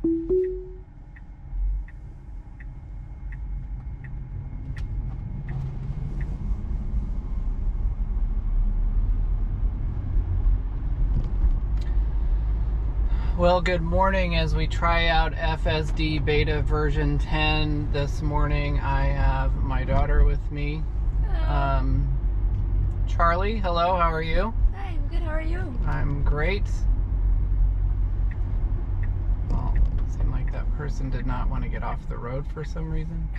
Well, good morning. As we try out FSD beta version 10 this morning, I have my daughter with me. Hello. Charlie, hello, how are you? Hi, I'm good. How are you? I'm great. Well, it seemed like that person did not want to get off the road for some reason.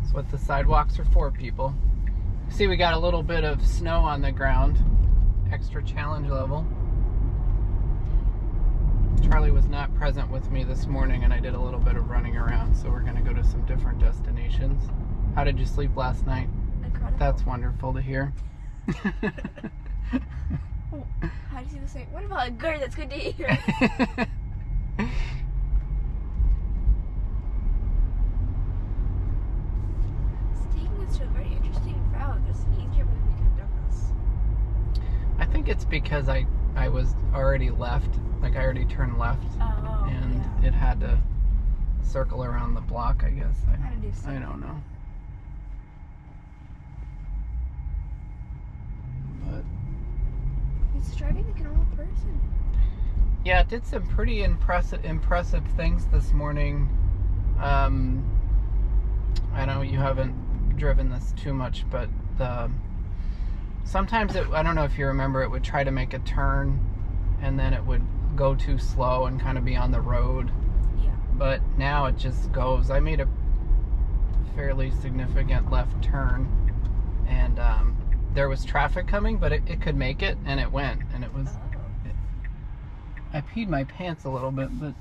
That's what the sidewalks are for, people. See, we got a little bit of snow on the ground. Extra challenge level. Charlie was not present with me this morning, and I did a little bit of running around, so we're going to go to some different destinations. How did you sleep last night? Incredible. That's wonderful to hear. How do you see the same? What about a good? That's good to hear. It's taking us to a very interesting route. There's an easier way we could have done this. I think it's because I was already left. Like, I already turned left. Oh, and yeah. it had to circle around the block, I guess. How to do I something. don't know. But It's driving like a normal person. yeah, it did some pretty impressive things this morning. I know you haven't driven this too much, but sometimes I don't know if you remember, it would try to make a turn and then it would go too slow and kind of be on the road. Yeah. But now it just goes. I made a fairly significant left turn, and there was traffic coming, but it could make it, and it went, and it was. I peed my pants a little bit, but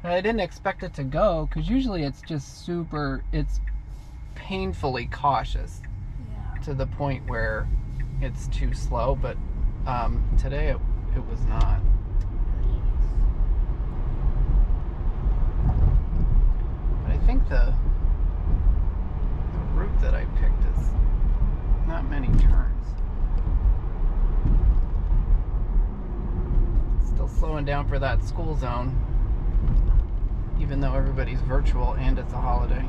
I didn't expect it to go, because usually it's just it's painfully cautious Yeah. to the point where it's too slow, but today it was not. But I think the route that I picked is not many turns. Still slowing down for that school zone, even though everybody's virtual and it's a holiday.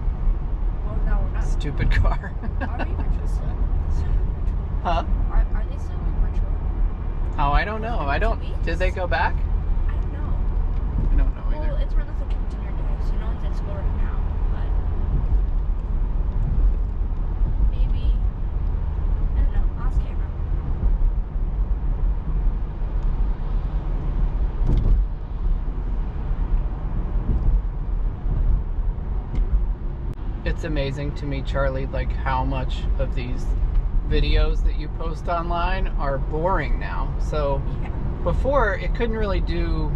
Well, no, we're not. Stupid car. Are we virtual still? Huh? Are they still virtual? Oh, I don't know. Did they go back? I don't know. I don't know either. Well, it's run the dinner day, so no one's at school right now. But maybe, I don't know. Ask camera. It's amazing to me, Charlie, like how much of these videos that you post online are boring now. So Yeah. before, it couldn't really do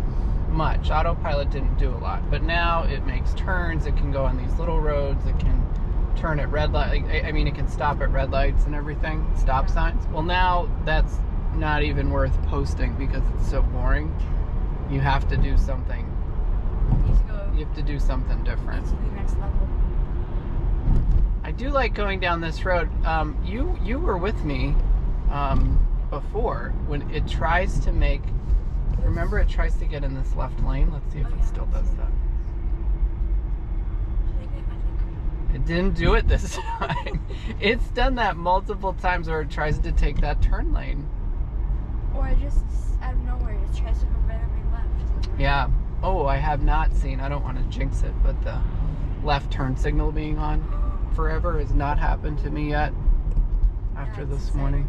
much. Autopilot didn't do a lot, but now it makes turns. It can go on these little roads. It can turn at red light. I mean, it can stop at red lights and everything, stop signs. Well, now that's not even worth posting because it's so boring. You have to do something. You have to do something different. To the next level. I do like going down this road. You were with me before when it tries to make. Remember, it tries to get in this left lane. Let's see if it still does that. It didn't do it this time. It's done that multiple times where it tries to take that turn lane. Or just out of nowhere, it just tries to go right on my left. Yeah. Oh, I have not seen. I don't want to jinx it, but the left turn signal being on forever has not happened to me yet after this morning.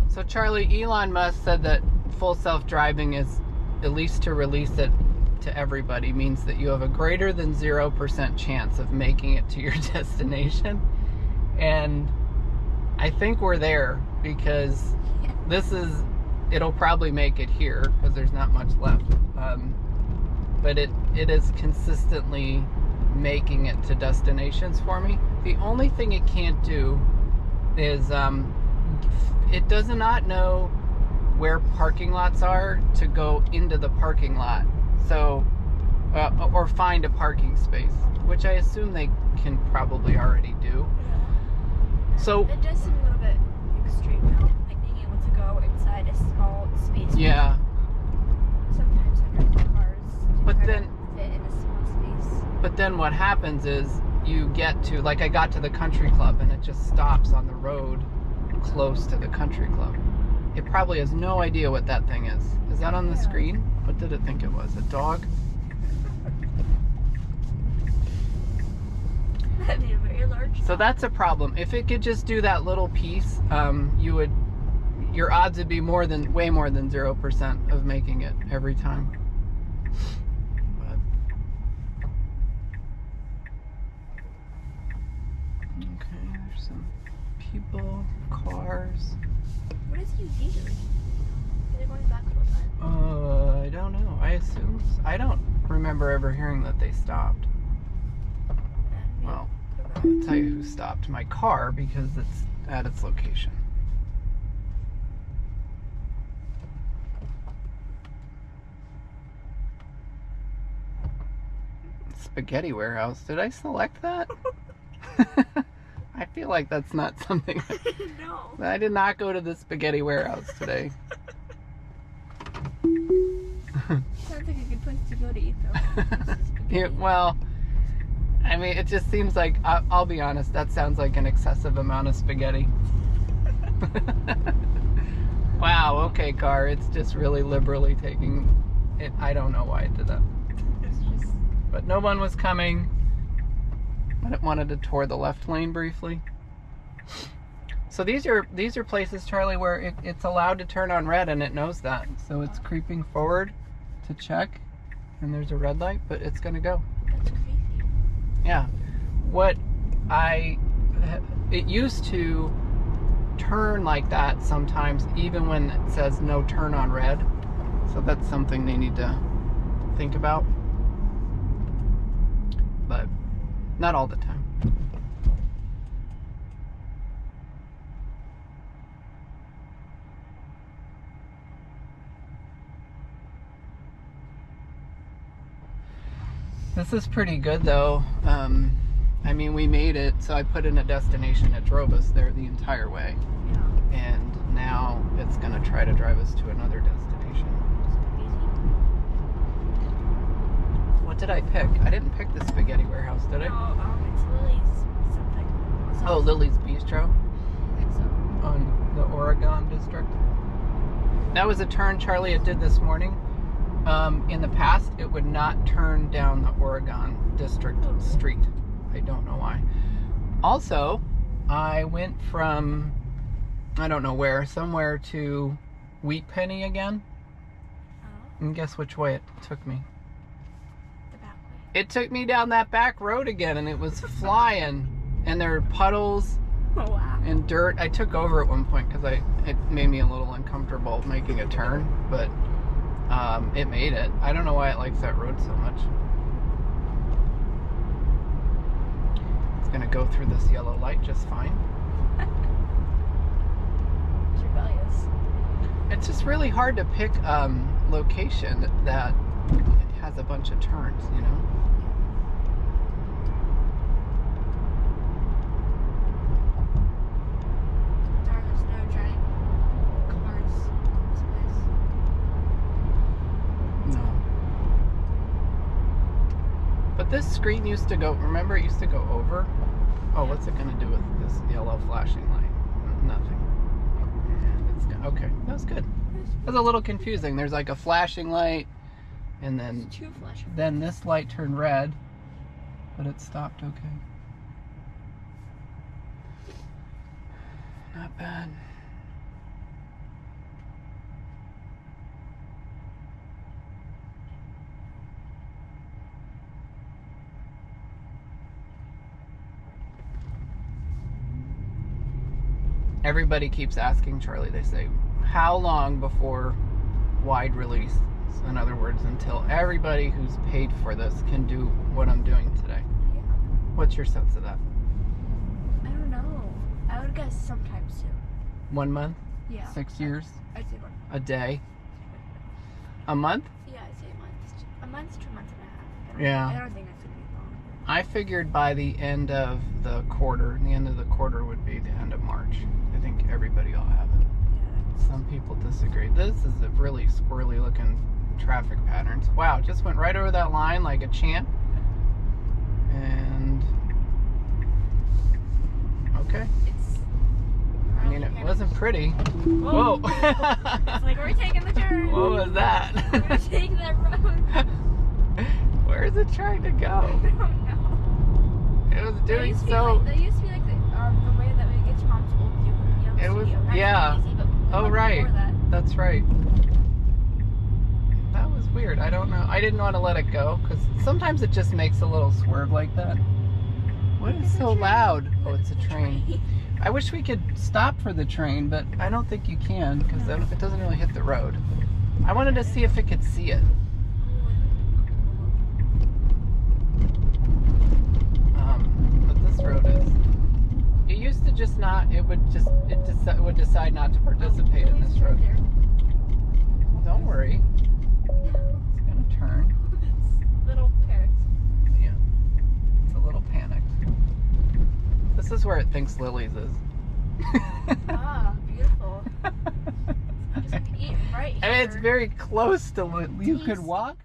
So Charlie, Elon Musk said that full self-driving is, at least to release it to everybody, means that you have a greater than 0% chance of making it to your destination. And I think we're there, because it'll probably make it here because there's not much left. But it is consistently making it to destinations for me. The only thing it can't do is it does not know where parking lots are to go into the parking lot, so or find a parking space, which I assume they can probably already do. So It does seem a little bit extreme now, like being able to go inside a small space. yeah, Sometimes hundreds of cars to But try then- to fit in a small space. but then what happens is you get to, like, I got to the country club and it just stops on the road close to the country club. It probably has no idea what that thing is. Is that on the Yeah. screen? What did it think it was? A dog? That'd be a very large. So that's a problem. If it could just do that little piece, your odds would be way more than 0% of making it every time. But, okay, there's some people, cars. What is UD doing? Are they going back full time? I don't know. I assume. I don't remember ever hearing that they stopped. Well, I'll tell you who stopped. My car, because it's at its location. Spaghetti warehouse. Did I select that? I feel like that's not something. No. I did not go to the spaghetti warehouse today. Sounds like a good place to go to eat though. Yeah, well, I mean, it just seems like, I'll be honest, that sounds like an excessive amount of spaghetti. Wow, okay, car, it's just really liberally taking it. I don't know why it did that. It's just But no one was coming. I wanted to tour the left lane briefly. So these are places, Charlie, where it's allowed to turn on red and it knows that. So it's creeping forward to check, and there's a red light, but it's gonna go. that's crazy. Yeah. It used to turn like that sometimes, even when it says no turn on red. So that's something they need to think about. But not all the time. This is pretty good though. I mean, we made it, so I put in a destination that drove us there the entire way. Yeah. And now it's gonna try to drive us to another destination. What did I pick? I didn't pick the spaghetti warehouse, did I? No, it's Lily's something. Oh, Lily's Bistro I think so. on the Oregon district. That was a turn, Charlie, it did this morning. In the past, it would not turn down the Oregon district street. I don't know why. Also, I went from, I don't know where, somewhere to Wheat Penny again. Oh, And guess which way it took me? the back way. It took me down that back road again, and it was flying. And there were puddles Oh wow. and dirt. I took over at one point because it made me a little uncomfortable making a turn, but it made it. I don't know why it likes that road so much. It's gonna go through this yellow light just fine. It's rebellious. It's just really hard to pick location that it has a bunch of turns, you know? Darn, there's no giant cars in this place. No. But this screen used to go, remember it used to go over? Oh, what's it gonna do with this yellow flashing light? Nothing. And it's okay, that was good. It was a little confusing. There's like a flashing light, and then There's two flashing. this light turned red, but it stopped okay. Not bad. Everybody keeps asking Charlie, they say, how long before wide release? So in other words, until everybody who's paid for this can do what I'm doing today. Yeah. What's your sense of that? I don't know. I would guess sometime soon. 1 month? Yeah. 6 years? I'd say one. A day? A month? Yeah, I'd say a month. A month to a month and a half. Yeah. I don't think that's gonna be long. I figured by the end of the quarter, quarter would be the end of March. I think everybody will have it. Yeah. Some people disagree. This is a really squirrely looking traffic patterns. Wow, just went right over that line like a champ. And okay. I mean, it wasn't pretty. Whoa. It's like we're taking the turn. What was that? We're taking that road. Where is it trying to go? I don't know. It was doing so. That used to be like the way that we get to Mom's old studio. It was, Not yeah. easy, but Oh, right. That. That's right. That was weird. I don't know. I didn't want to let it go because sometimes it just makes a little swerve like that. What is so loud? Oh, it's a train. I wish we could stop for the train, but I don't think you can because it doesn't really hit the road. I wanted to see if it could see it. But this road is. It used to just not. It would decide not to participate in this road. Don't worry. It's gonna turn. It's little panicked. Yeah. It's a little panicked. This is where it thinks Lily's is. Ah, beautiful. Just eat right here. I mean, it's very close to you could walk.